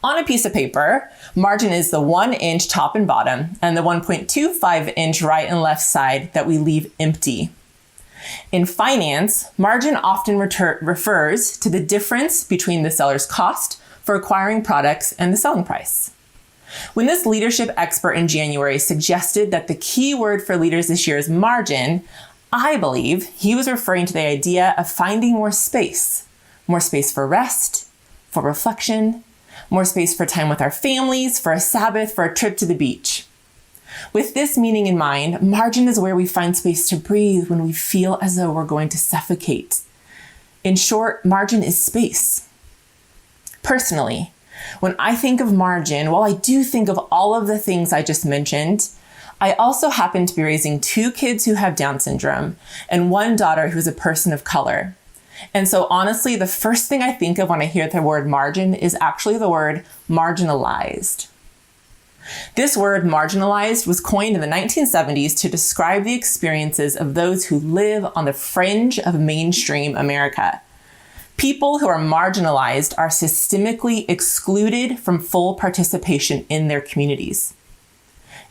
On a piece of paper, margin is the 1 inch top and bottom and the 1.25 inch right and left side that we leave empty. In finance, margin often refers to the difference between the seller's cost for acquiring products and the selling price. When this leadership expert in January suggested that the key word for leaders this year is margin, I believe he was referring to the idea of finding more space for rest, for reflection, more space for time with our families, for a Sabbath, for a trip to the beach. With this meaning in mind, margin is where we find space to breathe when we feel as though we're going to suffocate. In short, margin is space. Personally, when I think of margin, while I do think of all of the things I just mentioned, I also happen to be raising 2 kids who have Down syndrome and 1 daughter who's a person of color. And so honestly, the first thing I think of when I hear the word margin is actually the word marginalized. This word marginalized was coined in the 1970s to describe the experiences of those who live on the fringe of mainstream America. People who are marginalized are systemically excluded from full participation in their communities.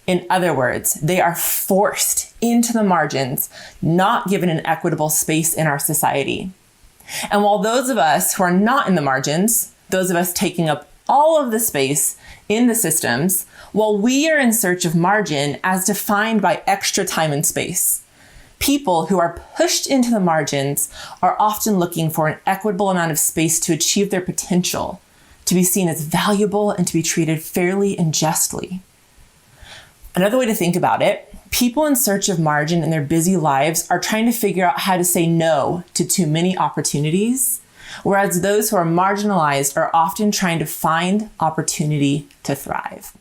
In other words, they are forced into the margins, not given an equitable space in our society. And while those of us who are not in the margins, those of us taking up all of the space in the systems, while we are in search of margin as defined by extra time and space, people who are pushed into the margins are often looking for an equitable amount of space to achieve their potential, to be seen as valuable and to be treated fairly and justly. Another way to think about it, people in search of margin in their busy lives are trying to figure out how to say no to too many opportunities, whereas those who are marginalized are often trying to find opportunity to thrive.